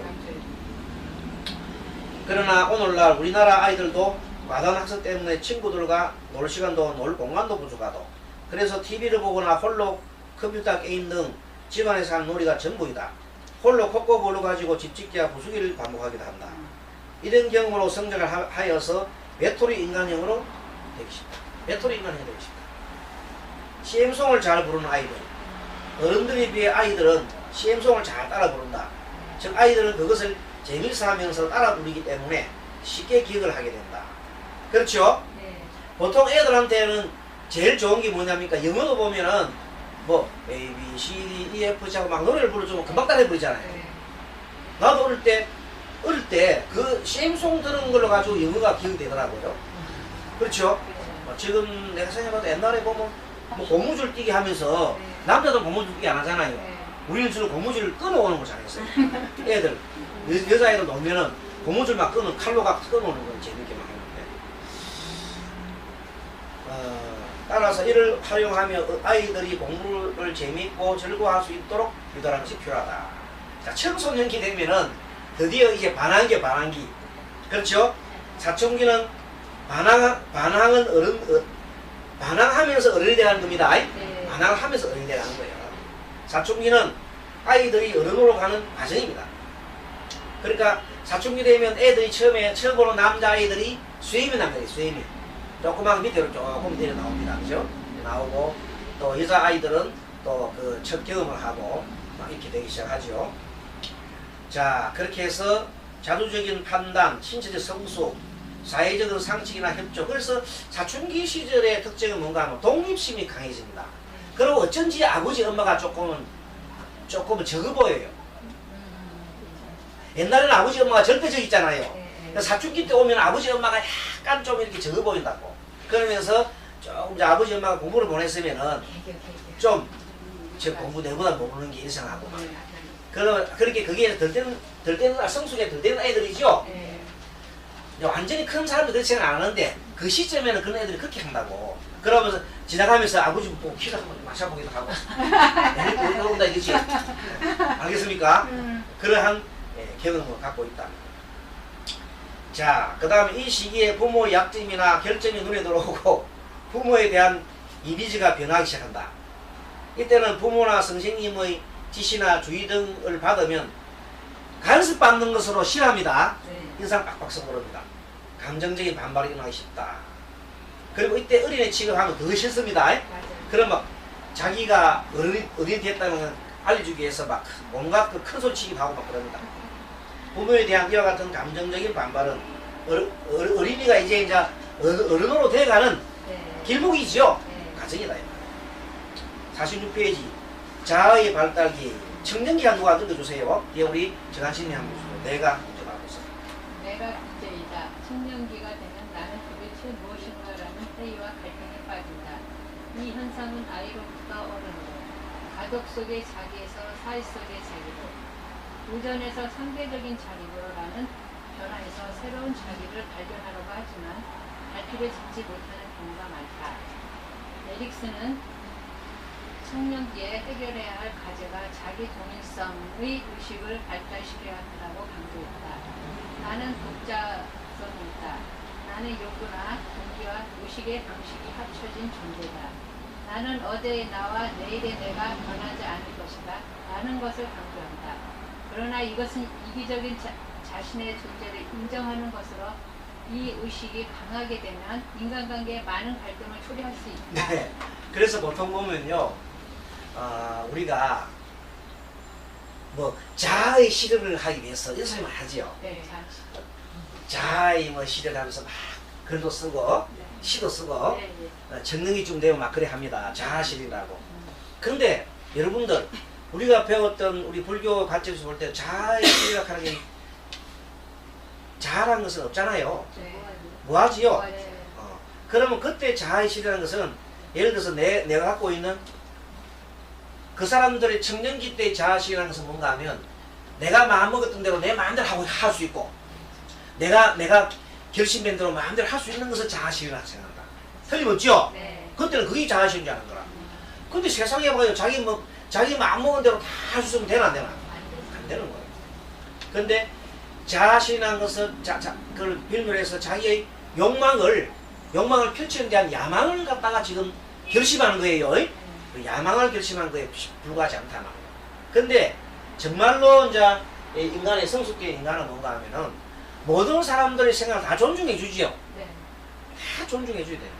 그러나 오늘날 우리나라 아이들도 과다한 학습 때문에 친구들과 놀 시간도 놀 공간도 부족하도 그래서 TV를 보거나 홀로 컴퓨터 게임 등 집안에서 하는 놀이가 전부이다. 홀로 콕콕 얼어가지고 집짓기와 부수기를 반복하기도 한다. 이런 경우로 성장을 하여서 외톨이 인간형으로 되기 쉽다. 외톨이 인간형이 되기 쉽다. CM송을 잘 부르는 아이들, 어른들에 비해 아이들은 CM송을 잘 따라 부른다. 즉 아이들은 그것을 재미있어 하면서 따라 부르기 때문에 쉽게 기억을 하게 된다. 그렇죠? 네. 보통 애들한테는 제일 좋은 게 뭐냐니까 영어도 보면은 뭐 A, B, C, D, E, F, G 하고 막 노래를 불러주면 금방 따라 부르잖아요. 네. 나도 어릴 때 그 CM송 들은 걸로 가지고 영어가 기억이 되더라고요. 그렇죠? 지금 내가 생각해봐도 옛날에 보면 뭐 고무줄 뛰기 하면서 네. 남자들은 고무줄 뛰기 안 하잖아요. 네. 우리는 주로 고무줄을 끊어오는 걸 잘했어요. 애들 여자애들 놀면은 고무줄 막 칼로 막 끊어오는 걸 재밌게 막 했는데 따라서 이를 활용하며 아이들이 공부를 재미있고 즐거워할 수 있도록 유도하는 것이 필요하다. 자, 청소년기 되면은 드디어 이제 반항기. 그렇죠? 사춘기는 반항하면서 어른이 되는 겁니다. 네. 반항하면서 어른이 되는 거예요. 사춘기는 아이들이 어른으로 가는 과정입니다. 그러니까 사춘기 되면 애들이 처음 보는 남자아이들이 쇠임이 남자예요. 쇠임이. 조그만 밑으로 조금 내려 나옵니다. 그죠? 나오고 또 여자아이들은 또 그 첫 경험을 하고 막 이렇게 되기 시작하죠. 자, 그렇게 해서 자주적인 판단, 신체적 성숙, 사회적인 상식이나 협조. 그래서 사춘기 시절의 특징은 뭔가 하면 독립심이 강해집니다. 그리고 어쩐지 아버지 엄마가 조금은 적어 보여요. 옛날에는 아버지 엄마가 절대적이잖아요. 그러니까 사춘기 때 오면 아버지 엄마가 약간 좀 이렇게 적어 보인다고. 그러면서 조금 이제 아버지 엄마가 공부를 보냈으면은 좀 저 공부 내보다 모르는 게 이상하고 막. 그렇게 그게 덜 때는 성숙에 덜 때는 애들이죠. 네. 완전히 큰 사람들 그렇지 는 않은데 그 시점에는 그런 애들이 그렇게 한다고. 그러면서 지나가면서 아버지 보고 키를 한번 마셔보기도 하고. 애들 온다 이거지. 알겠습니까? 그러한 경험을 갖고 있다. 자, 그 다음에 이 시기에 부모의 약점이나 결점이 눈에 들어오고 부모에 대한 이미지가 변하기 시작한다. 이때는 부모나 선생님의 지시나 주의 등을 받으면 간섭받는 것으로 싫어합니다. 네. 인상 빡빡 써버립니다. 감정적인 반발이 일어나기 쉽다. 그리고 이때 어린애 취급하면 더 싫습니다. 맞아요. 그럼 막 자기가 어른이 됐다는 걸 알려주기 위해서 막 온갖 그 큰 소리 치기도 막 그럽니다. 부모에 대한 이와 같은 감정적인 반발은 어린이가 이제 어른으로 돼가는 네. 길목이죠. 네. 과정이다. 46페이지 자아의 발달기 청년기 한 누가 읽어주세요. 예, 우리 정한신이 한번 주세요. 내가 문제 나오고 있어. 내가 문제이다. 청년기가 되면 나는 도대체 무엇인가라는 회의와 갈등에 빠진다. 이 현상은 아이로부터 어른으로, 가족 속의 자기에서 사회 속의 자기로, 우전에서 상대적인 자기로라는 변화에서 새로운 자기를 발견하려고 하지만 갈피를 잡지 못하는 경우가 많다. 에릭슨은 청년기에 해결해야 할 과제가 자기 동일성의 의식을 발달시켜야 한다고 강조했다. 나는 독자성이 있다. 나는 욕구나 동기와 의식의 방식이 합쳐진 존재다. 나는 어제의 나와 내일의 내가 변하지 않을 것이다. 라는 것을 강조한다. 그러나 이것은 이기적인 자신의 존재를 인정하는 것으로 이 의식이 강하게 되면 인간관계에 많은 갈등을 초래할 수 있다. 네. 그래서 보통 보면요. 우리가 뭐 자아의 실현을 하기 위해서 이런 소리만 하지요. 네. 자아의 뭐 실현하면서 막 글도 쓰고 네. 시도 쓰고 네, 네. 정능이 좀 되면 막 그래 합니다. 자아 실현이라고. 그런데 여러분들 우리가 배웠던 우리 불교 관점에서 볼 때 자아의 실현이라고 하는 게 자아라는 것은 없잖아요. 네. 뭐하지요? 네. 그러면 그때 자아의 실현이라는 것은 예를 들어서 내가 갖고 있는 그 사람들의 청년기 때의 자아실이라는 것은 뭔가 하면 내가 마음먹었던 대로 내 마음대로 할 수 있고 내가 결심된 대로 마음대로 할 수 있는 것을 자아실이라고 생각한다. 틀림없죠? 네. 그때는 그게 자아실인 줄 아는 거라. 근데 세상에 봐요. 자기 마음먹은 대로 다 할 수 있으면 되나 안 되나? 안 되는 거예요. 근데 자아실이라는 것은 그걸 빌미로 해서 자기의 욕망을 펼치는 대한 야망을 갖다가 지금 결심하는 거예요. 그 야망을 결심한 거에 불과하지 않다는 거예요. 근데 정말로 이제 인간의 성숙된 인간은 뭔가 하면은 모든 사람들의 생각을 다 존중해 주지요. 네. 다 존중해 줘야 돼요.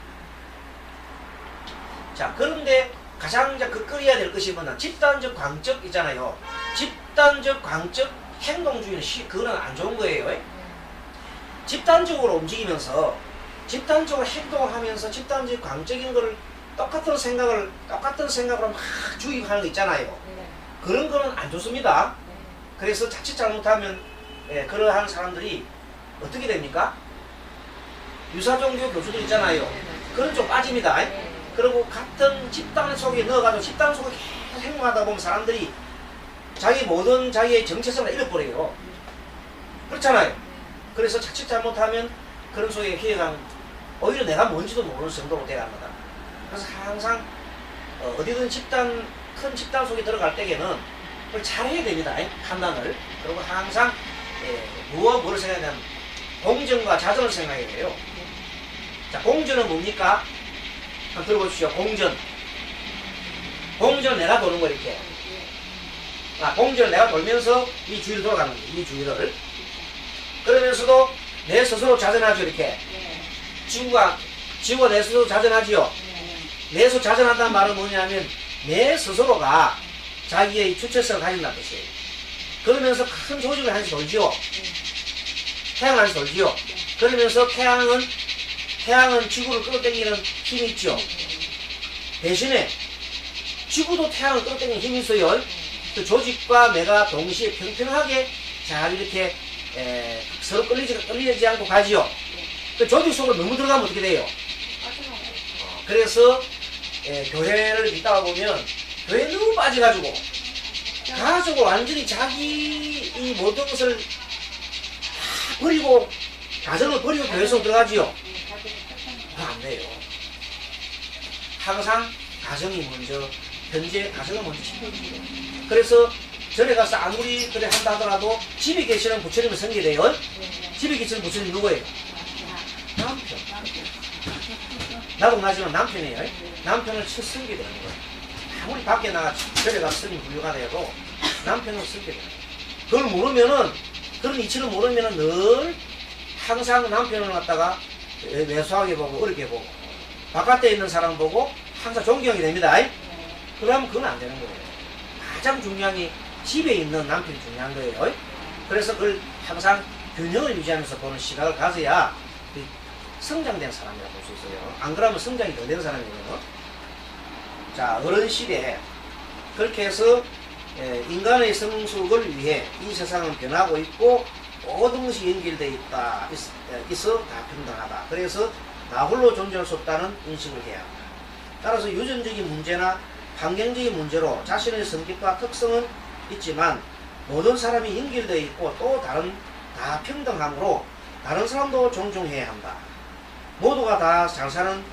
자, 그런데 가장 이제 끄끄려야 될 것이 뭐냐? 집단적 광적 있잖아요. 집단적 광적 행동주의는 그거는 안 좋은 거예요. 집단적으로 움직이면서 집단적으로 행동을 하면서 집단적 광적인 거를 똑같은 생각으로 막 주입하는 거 있잖아요. 네. 그런 거는 안 좋습니다. 네. 그래서 자칫 잘못하면 그러한 사람들이 어떻게 됩니까? 유사종교 교수들 있잖아요. 그런 쪽 빠집니다. 네. 그리고 같은 집단 속에 넣어가지고 집단 속에 계속 행동하다 보면 사람들이 자기 모든 자기의 정체성을 잃어버려요. 그렇잖아요. 그래서 자칫 잘못하면 그런 속에 기회가 오히려 내가 뭔지도 모르는 정도로 돼갑니다. 그래서 항상 어디든 큰 집단 속에 들어갈 때에는 그걸 잘해야 됩니다. 판단을. 그리고 항상 뭐를 생각하냐면 공정과 자정을 생각해야 돼요. 자, 공정은 뭡니까? 한번 들어보십시오. 공전. 공전 내가 도는 거 이렇게. 공전을 내가 돌면서 이 주위를 돌아가는 거예요. 이 주위를. 그러면서도 내 스스로 자전하죠. 이렇게. 지구가 내 스스로 자전하지요. 내 스스로 자전한다는 말은 뭐냐면 내 스스로가 자기의 주체성을 가진다는 뜻이에요. 그러면서 큰 조직을 하나씩 돌지요. 태양을 하나씩 돌지요. 그러면서 태양은 지구를 끌어당기는 힘이 있죠. 대신에 지구도 태양을 끌어당기는 힘이 있어요. 그 조직과 내가 동시에 평평하게 잘 이렇게 서로 끌리지 않고 가지요. 그 조직 속으로 너무 들어가면 어떻게 돼요? 그래서 교회를 있다가 보면 교회에 너무 빠져가지고 가지고 완전히 자기 이 모든 것을 다 버리고 가정을 버리고 교회 속으로 들어가지요. 안 돼요. 항상 가정이 먼저, 현재 가정을 먼저 지켜주세요. 그래서 전에 가서 아무리 그래 한다 하더라도 집에 계시는 부처님을 섬기게 돼요. 집에 계시는 부처님 누구예요? 남편. 나도 나지만 남편이에요. 남편을 첫 섬기게 되는 거예요. 아무리 밖에 나가 절에 가서 스님 훌륭하더라도 남편을 섬기게 되는 거예요. 그걸 모르면은, 그런 이치를 모르면은 늘 항상 남편을 갖다가 왜소하게 보고 어렵게 보고 바깥에 있는 사람 보고 항상 존경이 됩니다. 그러면 그건 안 되는 거예요. 가장 중요한 게 집에 있는 남편이 중요한 거예요. 그래서 그걸 항상 균형을 유지하면서 보는 시각을 가져야 성장된 사람이라고 볼 수 있어요. 안 그러면 성장이 더 되는 사람이거든요. 자, 어른 시대에 그렇게 해서 인간의 성숙을 위해 이 세상은 변하고 있고 모든 것이 연결되어 있어 다 평등하다. 그래서 나 홀로 존재할 수 없다는 인식을 해야 합니다. 따라서 유전적인 문제나 환경적인 문제로 자신의 성격과 특성은 있지만 모든 사람이 연결되어 있고 또 다 평등함으로 다른 사람도 존중해야 한다. 모두가 다 잘 사는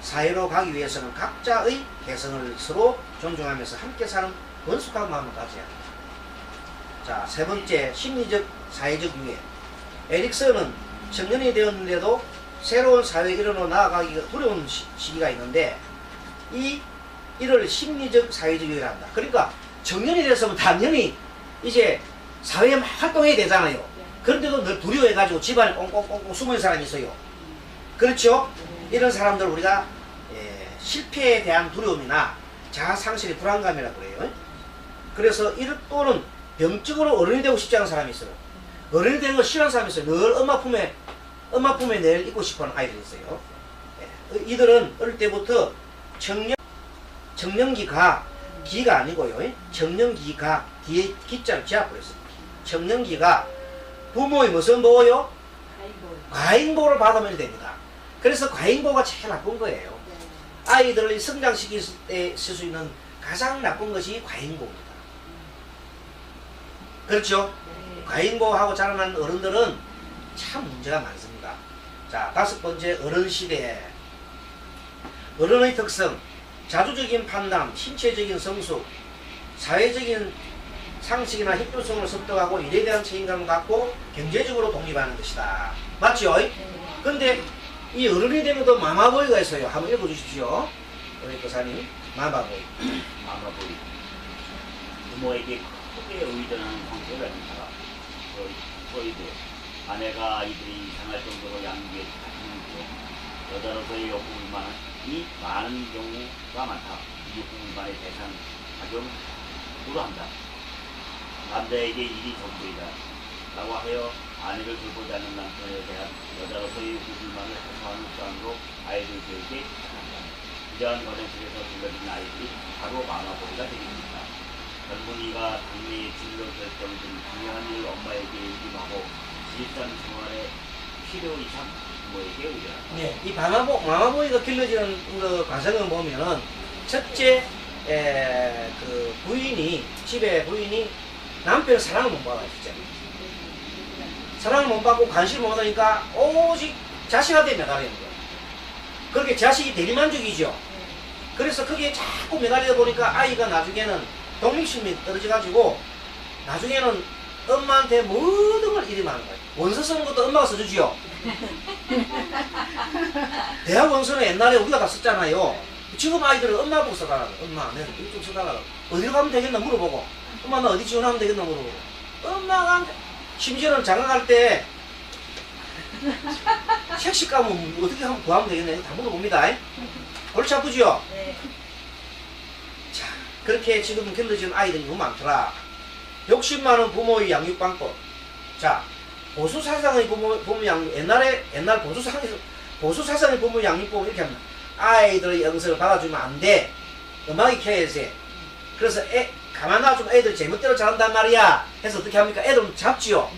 사회로 가기 위해서는 각자의 개성을 서로 존중하면서 함께 사는 번숙한 마음을 가져야 합니다. 자, 세 번째, 심리적 사회적 유해. 에릭슨은 청년이 되었는데도 새로운 사회 일원으로 나아가기가 두려운 시기가 있는데 이를 심리적 사회적 유해를 한다. 그러니까 청년이 됐으면 당연히 이제 사회에 막 활동해야 되잖아요. 그런데도 늘 두려워해가지고 집안에 꽁꽁꽁꽁 숨은 사람이 있어요. 그렇죠? 이런 사람들 우리가 실패에 대한 두려움이나 자아상실의 불안감이라고 그래요. 그래서 이를 또는 병적으로 어른이 되고 싶지 않은 사람이 있어요. 어른이 되는 걸 싫어하는 사람이 있어요. 늘 엄마 품에 늘 있고 싶어하는 아이들이 있어요. 이들은 어릴 때부터 청년기가 기가 아니고요. 청년기가 뒤에 기자를 지압을 했어요. 청년기가 부모의 무슨 보호요? 과잉보호를 받으면 됩니다. 그래서 과잉보호가 제일 나쁜 거예요. 아이들을 성장시킬 때 쓸 수 있는 가장 나쁜 것이 과잉보호입니다. 그렇죠? 과잉보호하고 자라난 어른들은 참 문제가 많습니다. 자, 다섯 번째, 어른 시대. 어른의 특성, 자주적인 판단, 신체적인 성숙, 사회적인 상식이나 협조성을 습득하고 일에 대한 책임감을 갖고 경제적으로 독립하는 것이다. 맞죠? 근데 이 어른이 되면도 마마보이가 있어요. 한번 읽어주십시오. 우리 교사님. 마마보이. 부모에게 크게 의존하는 관계가 됩니다. 프로이드, 아내가 아이들이 이상할 정도로 양육에 다니고 여자로서의 욕구불만이 많은 경우가 많다. 이 욕구불만의 대상 작용으로 한다. 남자에게 일이 전부이다 라고 하여 아내를 돌보지 않는 남편에 대한 여자로서의 욕구불만을 해소하는 수단으로 아이들 교육에 시작한다. 이러한 과정 속에서 길러진 아이들이 바로 마마보이가 되겠습니다. 젊은이가 당내의 진로 결정 등 중요한 일을 엄마에게 의심하고 일상 생활에 필요 이상 부모에게 의존한다. 네, 이 마마보이가 길러지는 그 과정을 보면은 첫째, 그 부인이, 집에 부인이 남편의 사랑을 못 받아요, 진짜. 사랑을 못 받고 관심을 못 받으니까 오직 자식한테 매달리는 거예요. 그렇게 자식이 대리만족이죠. 그래서 그게 자꾸 매달리다 보니까 아이가 나중에는 독립심이 떨어져가지고 나중에는 엄마한테 모든 걸 일임하는 거예요. 원서 쓰는 것도 엄마가 써주지요. 대학 원서는 옛날에 우리가 다 썼잖아요. 지금 아이들은 엄마 보고 써달라고. 엄마, 내가 이거 좀 써달라고. 어디로 가면 되겠나 물어보고. 엄마, 나 어디 지원하면 되겠나 물어보고. 엄마가 심지어는 장가갈 때 택시 가면 어떻게 하면 구하면 되겠나 다 물어봅니다. 골치 아프지요? 네. 자, 그렇게 지금 길러지는 아이들이 너무 많더라. 욕심 많은 부모의 양육방법. 자, 보수사상의 부모 양육, 옛날 보수사상의 부모 양육법은 이렇게 합니다. 아이들의 영성을 받아주면 안 돼. 음악이 켜야지 해. 그래서 가만 놔두면 애들 제멋대로 자란단 말이야. 해서 어떻게 합니까? 애들 잡지요.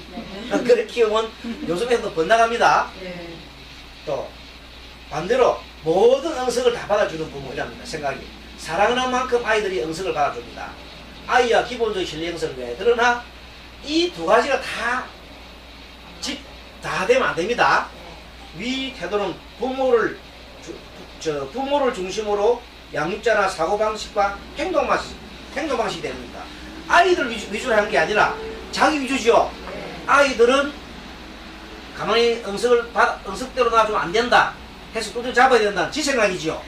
그렇게 키우면 요즘 애들 번나갑니다. 네. 또 반대로 모든 영성을 다 받아주는 부모이랍니다. 생각이. 사랑을 한 만큼 아이들이 영성을 받아줍니다. 아이야 기본적인 신뢰 영성을 왜? 그러나 이 두 가지가 다 되면 안 됩니다. 위 태도는 부모를 중심으로 양육자나 사고방식과 행동방식이 됩니다. 아이들 위주로 하는 게 아니라 자기 위주죠. 아이들은 가만히 응석대로 놔주면 안 된다. 해서 뚜들 잡아야 된다는 지 생각이죠.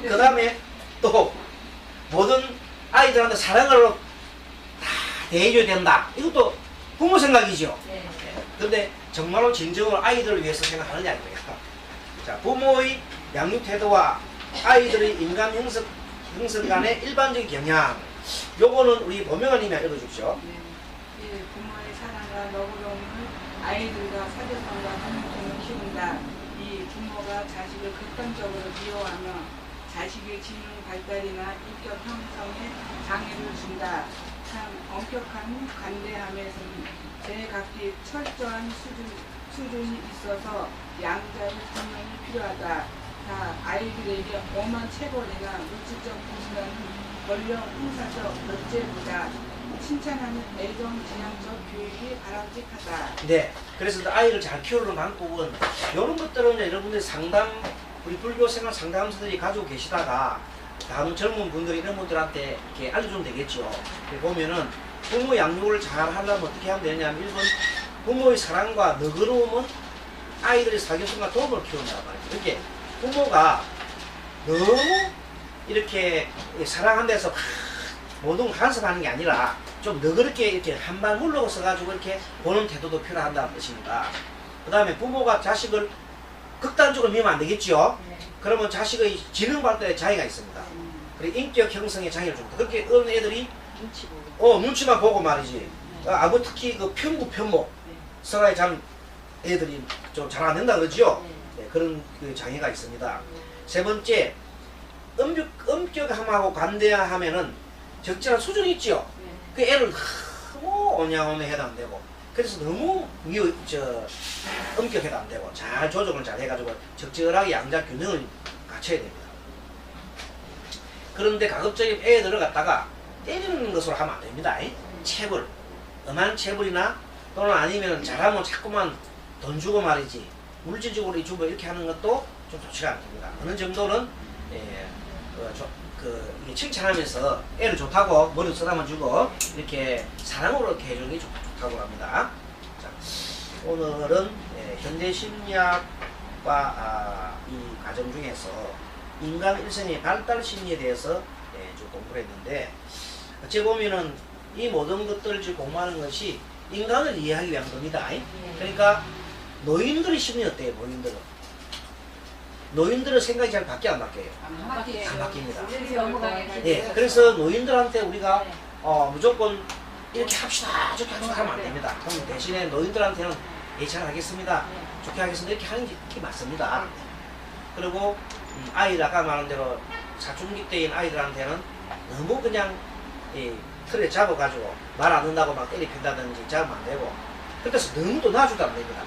그 다음에 또 모든 아이들한테 사랑으로 다 대해줘야 된다. 이것도 부모 생각이죠. 근데 정말로 진정으로 아이들을 위해서 생각하느냐 이거예요. 자, 부모의 양육 태도와 아이들의 인간 형성 간의 일반적인 경향. 요거는 우리 보명아님이 읽어주십시오. 네. 예, 부모의 사랑과 너그러움을 아이들과 사교성과 협력성을 키운다. 이 부모가 자식을 극단적으로 미워하며 자식의 지능 발달이나 인격 형성에 장애를 준다. 참 엄격한 관대함에서는 제각기 철저한 수준이 있어서 양자의 분명이 필요하다. 다 아이들에게 엄한 체벌이나 물질적 부수라는 권력 행사적 억제보다 칭찬하는 애정 지향적 교육이 바람직하다. 네. 그래서 아이를 잘 키우는 방법은 이런 것들은 여러분들 우리 불교 생활 상담사들이 가지고 계시다가 다른 젊은 분들이 이런 분들한테 이렇게 알려주면 되겠죠. 보면은 부모 양육을 잘 하려면 어떻게 하면 되냐면 1번 부모의 사랑과 너그러움은 아이들의 사교성과 도움을 키운단 말이에요. 이렇게 부모가 너무 이렇게 사랑한 데서 모든 걸 간섭하는 게 아니라 좀 너그럽게 이렇게 한 발 물러서 가지고 이렇게 보는 태도도 필요한다는 뜻입니다. 그 다음에 부모가 자식을 극단적으로 미우면 안 되겠죠. 그러면 자식의 지능 발달에 장애가 있습니다. 그리고 인격 형성에 장애를 줍니다. 그렇게 어느 애들이 눈치만 보고 말이지. 특히 그 편목 서라에 참 애들이 좀 잘 안 된다 그러죠. 네, 그런 그 장애가 있습니다. 세 번째, 엄격함하고 관대하면은 적절한 수준이 있죠. 그 애를 너무 오냐오냐 해도 안 되고, 그래서 너무 엄격해도 안 되고, 잘 조정을 잘 해가지고 적절하게 양자 균형을 갖춰야 됩니다. 그런데 가급적이면 애들을 갖다가 때리는 것으로 하면 안 됩니다. 체벌, 엄한 체벌이나 또는 아니면 잘하면 자꾸만 돈 주고 말이지 물질적으로 주고 이렇게 하는 것도 좀 좋지가 않습니다. 어느 정도는 이게 칭찬하면서 애를 좋다고 머리 쓰다만 주고 이렇게 사랑으로 이렇게 해주는 게 좋다고 합니다. 자, 오늘은 현대 심리학과 이 과정 중에서 인간 일생의 발달 심리에 대해서 쭉 공부를 했는데 어찌 보면은 이 모든 것들을 지금 공부하는 것이 인간을 이해하기 위한 겁니다. 그러니까 노인들의 심리 어때요? 노인들은 생각이 잘 바뀌어 안 바뀌어요? 안 바뀌어요. 안 바뀝니다. 그래서 넘어가게 예, 그래서 노인들한테 우리가 무조건 이렇게 합시다, 저렇게 합시다 하면 안 됩니다. 그럼 대신에 노인들한테는 잘 하겠습니다, 좋게 하겠습니다 이렇게 하는 게 맞습니다. 그리고 아이들 아까 말한 대로 사춘기 때인 아이들한테는 너무 그냥 이 틀에 잡아가지고 말 안 듣는다고 막 때리 핀다든지 잡으면 안 되고, 그래서 너무 또 놔주도 안 됩니다.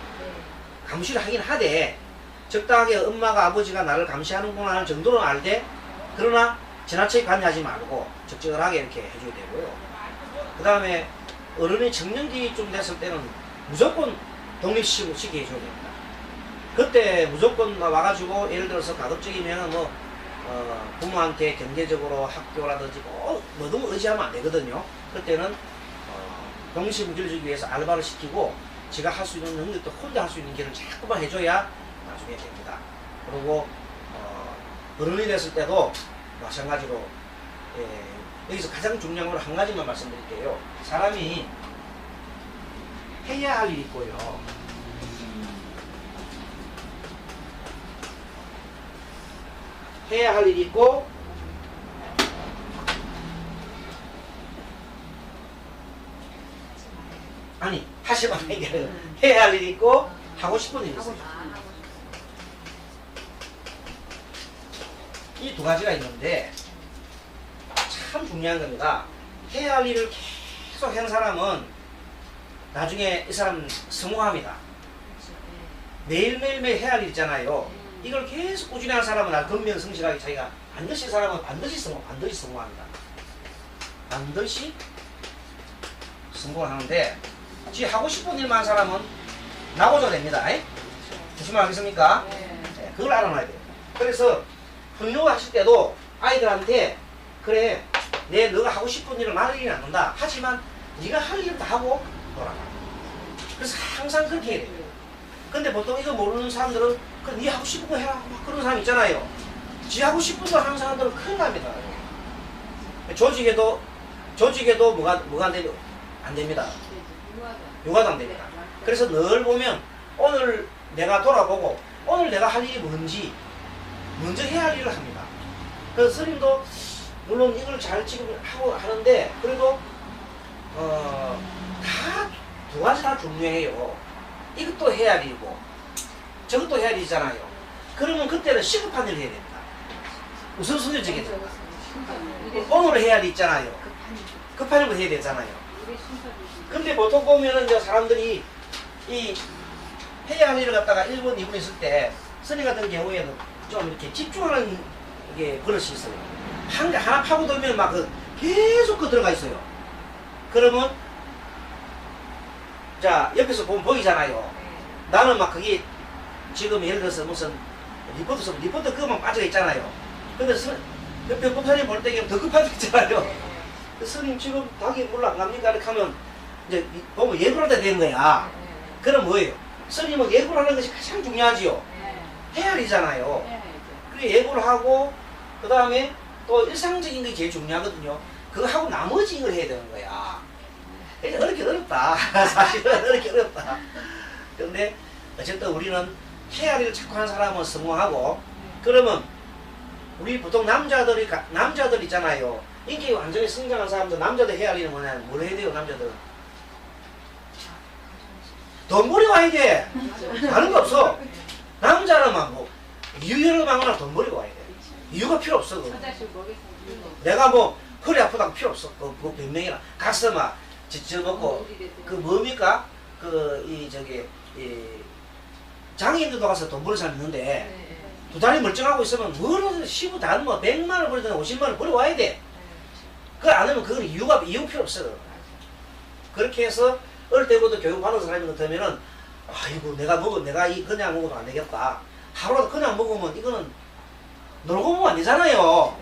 감시를 하긴 하되 적당하게 엄마가 아버지가 나를 감시하는구나 하는 정도는 알되, 그러나 지나치게 관여하지 말고 적절하게 이렇게 해줘야 되고요. 그 다음에 어른이 청년기쯤 됐을 때는 무조건 독립시키게 해줘야 됩니다. 그때 무조건 와가지고 예를 들어서 가급적이면 뭐 부모한테 경제적으로 학교라든지 뭐 너무 의지하면 안 되거든요. 그때는 독립무기를 주기 위해서 알바를 시키고 지가 할 수 있는 능력도 혼자 할 수 있는 길을 자꾸만 해줘야 나중에 됩니다. 그리고 어른이 됐을 때도 마찬가지로 여기서 가장 중요한 걸 한 가지만 말씀드릴게요. 사람이 해야 할 일이 있고요. 해야 할 일이 있고 아니 하지 말아야 돼요. 해야 할 일이 있고 하고 싶은 일이 있어요. 이 두 가지가 있는데 참 중요한 겁니다. 해야 할 일을 계속 하는 사람은 나중에 이 사람 성공합니다. 매일매일 해야 할 일 있잖아요. 이걸 계속 꾸준히 하는 사람은 근면성실하게 자기가 반드시 사람은 반드시 성공합니다. 반드시 성공을 하는데 지 하고 싶은 일만 하는 사람은 나고자 됩니다. 무슨 말 하겠습니까? 네, 그걸 알아놔야 돼요. 그래서 훈육하실 때도 아이들한테 그래 너가 하고 싶은 일을 말하기는 않는다. 하지만 네가 할 일을 다 하고 돌아가. 그래서 항상 그렇게 해야 돼요. 근데 보통 이거 모르는 사람들은 네 하고 싶은 거 해라 막 그런 사람 있잖아요. 지 하고 싶은 거 하는 사람들은 큰일 납니다. 조직에도 뭐가 안 됩니다. 요가도 안 됩니다. 그래서 늘 보면 오늘 내가 돌아보고 오늘 내가 할 일이 뭔지 먼저 해야 할 일을 합니다. 그래서 스님도 물론 이걸 잘 지금 하고 하는데 그래도 다 두 가지 다 중요해요. 이것도 해야 할 일이고 저것도 해야 되잖아요. 그러면 그때는 시급한 일을 해야 됩니다. 우선순위적인 됩니다. 오늘 해야 할 일 있잖아요. 급한 일을 해야 되잖아요. 근데 보통 보면은 이제 사람들이 이 해야 할 일을 갖다가 1분, 2분 있을 때 스님 같은 경우에는 좀 이렇게 집중하는 게 버릇이 있어요. 한 개 하나 파고들면 막 계속 들어가 있어요. 그러면 자 옆에서 보면 보이잖아요. 나는 막 그게 지금 예를 들어서 무슨 리포트 그것만 빠져 있잖아요. 근데 옆에 법사님 볼 때 더 급하게 있잖아요. 스님 지금 닭이 물로 안 갑니까? 이렇게 하면 이제 보면 예고를 해야 되는 거야. 그럼 뭐예요? 스님은 예고를 하는 것이 가장 중요하지요. 해야 할 일이잖아요. 그래 예고를 하고 그 다음에 또 일상적인 게 제일 중요하거든요. 그거 하고 나머지 이걸 해야 되는 거야. 어렵긴 어렵다. 사실은 어렵긴 어렵다. 근데 어쨌든 우리는 해야 할 일을 자꾸 하는 사람은 성공하고, 그러면 우리 보통 남자들 있잖아요. 인기 완전히 성장한 사람들, 남자들 해야 할 일은 뭐냐면 뭘 해야 돼요? 남자들은 돈 벌이 와야 돼. 다른 거 없어. 남자는 막 뭐 이유를 막거나 돈 벌이고 와야 돼. 이유가 필요 없어. 내가 뭐 허리 아프다고 필요 없어. 그 변명이나 가스마 지쳐먹고 그 뭡니까? 장애인들도 가서 돈 벌어 살았는데 두 다리 멀쩡하고 있으면 뭐는 시부 다 뭐 100만 원 벌든 50만 원 벌어 와야 돼. 그걸 안 하면 그건 이유 필요 없어. 그렇게 해서 어릴 때부터 교육받은 사람이 같으면은 아이고 내가 그냥 먹어도 안 되겠다. 하루라도 그냥 먹으면 이거는 놀고 먹으면 안 되잖아요.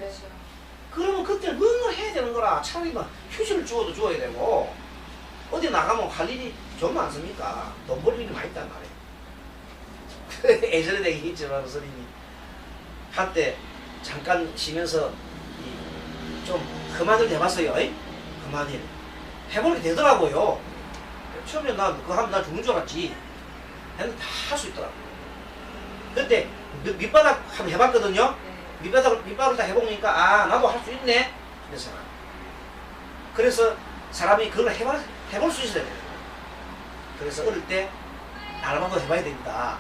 그러면 그때 뭔가 해야 되는 거라. 차라리 막 휴지를 주어야 되고 어디 나가면 할 일이 좀 많습니까? 돈 벌 일이 많이 있단 말이에요. 예전에 내가 얘기했지만 스님이 한때 잠깐 쉬면서 좀 그만을 해봤어요. 그만해. 해보게 되더라고요. 처음에 나 그거 하면 나 죽는 줄 알았지. 했는데 다 할 수 있더라고. 그때 밑바닥 한번 해봤거든요. 밑바닥을 다 해보니까 아 나도 할 수 있네. 그래서 그래서 사람이 그걸 해볼 수 있어야 돼요. 그래서 어릴 때 알바도 해봐야 됩니다.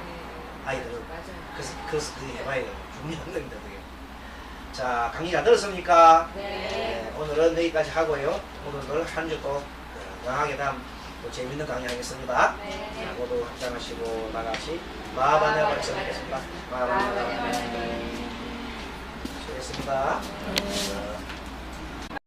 아이들은. 맞아요. 그래서 그게 해봐야 돼요. 중요한 겁니다. 그게. 자, 강의 잘 들었습니까? 네. 오늘은 여기까지 하고요. 오늘 한 주도 건강하게 또 재밌는 강의 하겠습니다. 네. 자, 모두 합장하시고 나같이 마하바네와 발전하겠습니다. 마하바네와 발전. 수고했습니다.